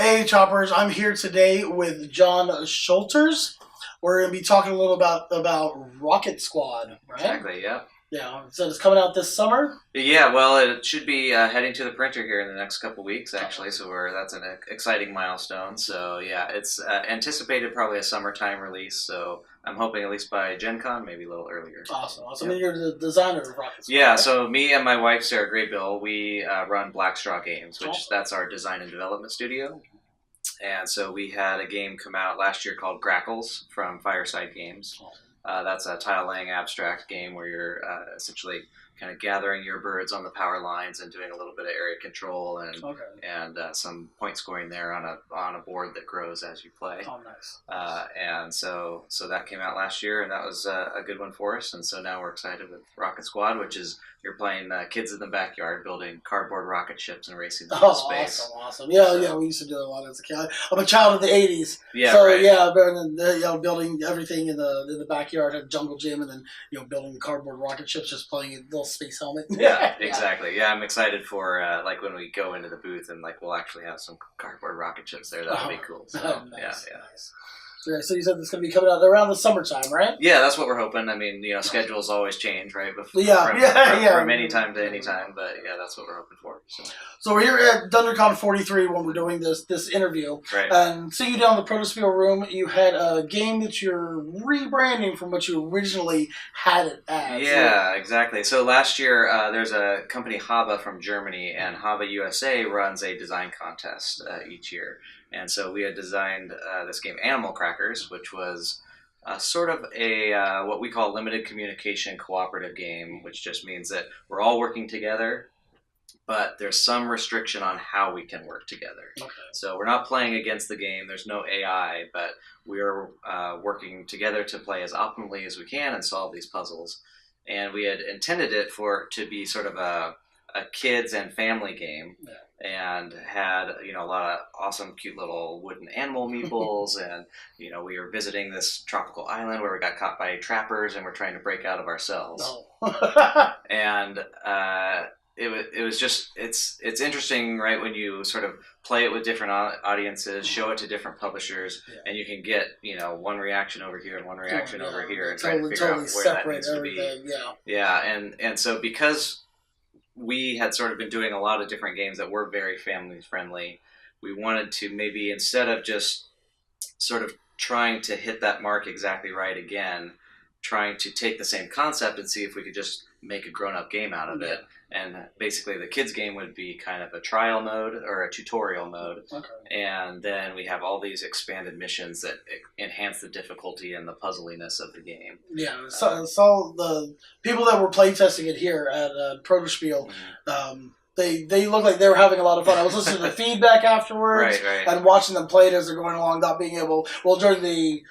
Hey Choppers, I'm here today with John Shulters. We're going to be talking a little about Rocket Squad, right? Exactly, yeah. Yeah, so it's coming out this summer? Yeah, well, it should be heading to the printer here in the next couple weeks, actually, so that's an exciting milestone. So, yeah, it's anticipated probably a summertime release, so I'm hoping at least by Gen Con, maybe a little earlier. Awesome. Yep. And you're the designer of Rocket Squad, Yeah, right? so me and my wife, Sarah Graybill, we run Blackstraw Games, which that's our design and development studio. And so we had a game come out last year called Grackles from Fireside Games. That's a tile-laying abstract game where you're essentially kind of gathering your birds on the power lines and doing a little bit of area control and some point scoring there on a board that grows as you play. Oh, nice. And so that came out last year, and that was a good one for us. And so now we're excited with Rocket Squad, which is you're playing kids in the backyard building cardboard rocket ships and racing through space. Awesome. Yeah, we used to do a lot as a kid. I'm a child of the '80s, yeah, so right. Yeah, building everything in the backyard at Jungle Gym, and then building cardboard rocket ships, just playing a little space helmet. Yeah, exactly. Yeah, I'm excited for like when we go into the booth and like we'll actually have some cardboard rocket ships there. That'll be cool. So, nice. Yeah, so you said it's going to be coming out around the summertime, right? Yeah, that's what we're hoping. I mean, schedules always change, right? From any time to any time, but yeah, that's what we're hoping for. So we're here at DunDraCon 43 when we're doing this interview. Right. And seeing you down in the Protospiel room, you had a game that you're rebranding from what you originally had it as. Yeah, exactly. So last year, there's a company, Haba, from Germany, and Haba USA runs a design contest each year. And so we had designed this game, Animal Crackers, which was sort of a what we call limited communication cooperative game, which just means that we're all working together, but there's some restriction on how we can work together. Okay. So we're not playing against the game. There's no AI, but we're working together to play as optimally as we can and solve these puzzles. And we had intended it to be sort of a kids and family game. Yeah. And had a lot of awesome, cute little wooden animal meeples, and we were visiting this tropical island where we got caught by trappers, and we're trying to break out of ourselves. Oh. And it was just it's interesting, right? When you sort of play it with different audiences, show it to different publishers, and you can get one reaction over here and one reaction over here, and try to figure out where that needs to be. Yeah, and so because we had sort of been doing a lot of different games that were very family friendly, we wanted to maybe, instead of just sort of trying to hit that mark exactly right again, trying to take the same concept and see if we could just make a grown-up game out of it. And basically the kids game would be kind of a trial mode or a tutorial mode. Okay. And then we have all these expanded missions that enhance the difficulty and the puzzliness of the game. Yeah, so the people that were playtesting it here at Protospiel, they look like they were having a lot of fun. I was listening to the feedback afterwards, right. And watching them play it as they're going along, not being able, during the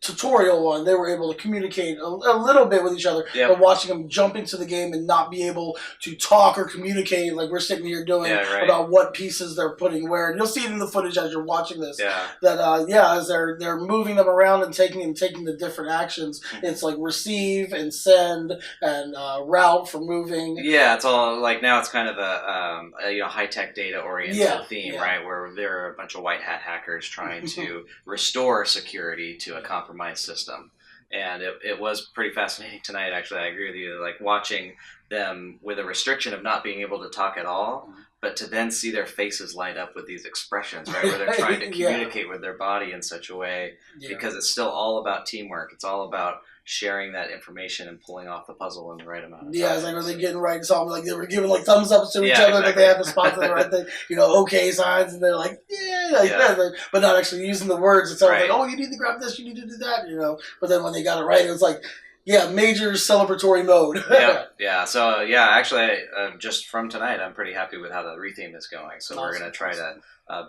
tutorial one, they were able to communicate a little bit with each other, but watching them jump into the game and not be able to talk or communicate like we're sitting here doing about what pieces they're putting where. And you'll see it in the footage as you're watching this. As they're moving them around and taking the different actions, it's like receive and send and route for moving. Yeah, it's all like now it's kind of a high-tech data-oriented theme, right? Where there are a bunch of white hat hackers trying to restore security to a compromised system. And it was pretty fascinating tonight, actually. I agree with you, like watching them with a restriction of not being able to talk at all, but to then see their faces light up with these expressions, right, where they're trying to communicate with their body in such a way, because it's still all about teamwork. It's all about sharing that information and pulling off the puzzle in the right amount of time. It's like when they getting right something, like they were giving like thumbs ups to each other, that they had to spot the right thing, okay signs, and they're like, but not actually using the words. It's all like, oh, you need to grab this, you need to do that, But then when they got it right, it was like, major celebratory mode. So actually, just from tonight, I'm pretty happy with how the retheme is going. So we're going to try to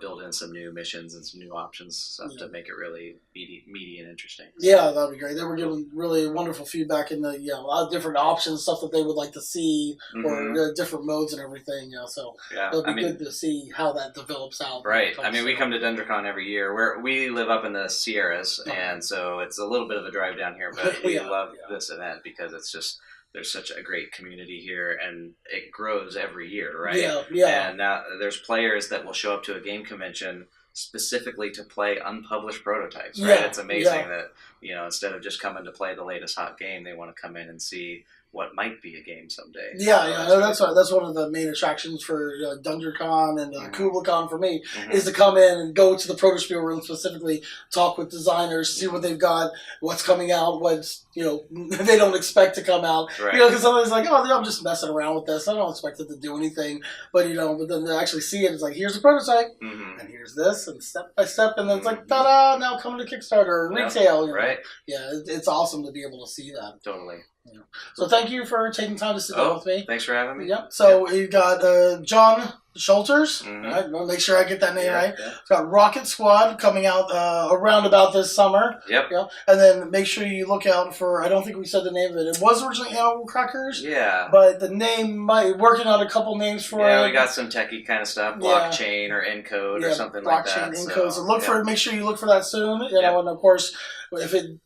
build in some new missions and some new options stuff to make it really meaty and interesting. Yeah, that'd be great. They were giving really wonderful feedback in the a lot of different options, stuff that they would like to see, or different modes and everything. So it'll be good to see how that develops out. Right. I mean, we come to DunDraCon every year. We live up in the Sierras, and so it's a little bit of a drive down here, but we love this event because it's just there's such a great community here, and it grows every year, right? Yeah. And now there's players that will show up to a game convention specifically to play unpublished prototypes, right? It's amazing that, you know, instead of just coming to play the latest hot game, they want to come in and see what might be a game someday. That's one of the main attractions for DunDraCon and KublaCon for me, is to come in and go to the prototype room specifically, talk with designers, see what they've got, what's coming out, what's, you know, they don't expect to come out. You know, because somebody's like, oh, I'm just messing around with this. I don't expect it to do anything. But, you know, but then to actually see it, it's like, here's the prototype, and here's this, and step by step, and then it's like, ta-da, now come to Kickstarter and retail. You know? Yeah, it's awesome to be able to see that. Totally. Yeah. So thank you for taking time to sit down with me. Thanks for having me. Yep. So you got John Shulters. Right? I'll make sure I get that name right. It's got Rocket Squad coming out around about this summer. Yep. Yeah. And then make sure you look out for, I don't think we said the name of it. It was originally Animal Crackers. Yeah. But the name, working on a couple names for it. Yeah, we got some techie kind of stuff, blockchain or encode or something like that. Blockchain, encode. So look for it. Make sure you look for that soon. You know, and of course, if it,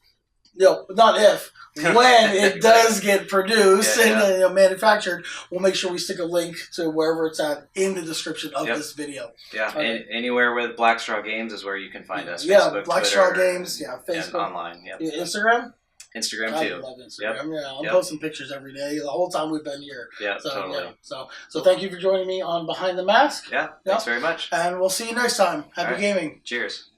you know, not if, when it does get produced and manufactured, we'll make sure we stick a link to wherever it's at in the description of this video. Yeah, anywhere with Black Straw Games is where you can find us. Yeah, Facebook, Black Twitter, Straw Games, Facebook. And online, Instagram? Instagram too. I love Instagram. Yeah, I'm posting pictures every day the whole time we've been here. Yeah, totally. Yeah. So thank you for joining me on Behind the Mask. Yeah, thanks very much. And we'll see you next time. Happy gaming. Cheers.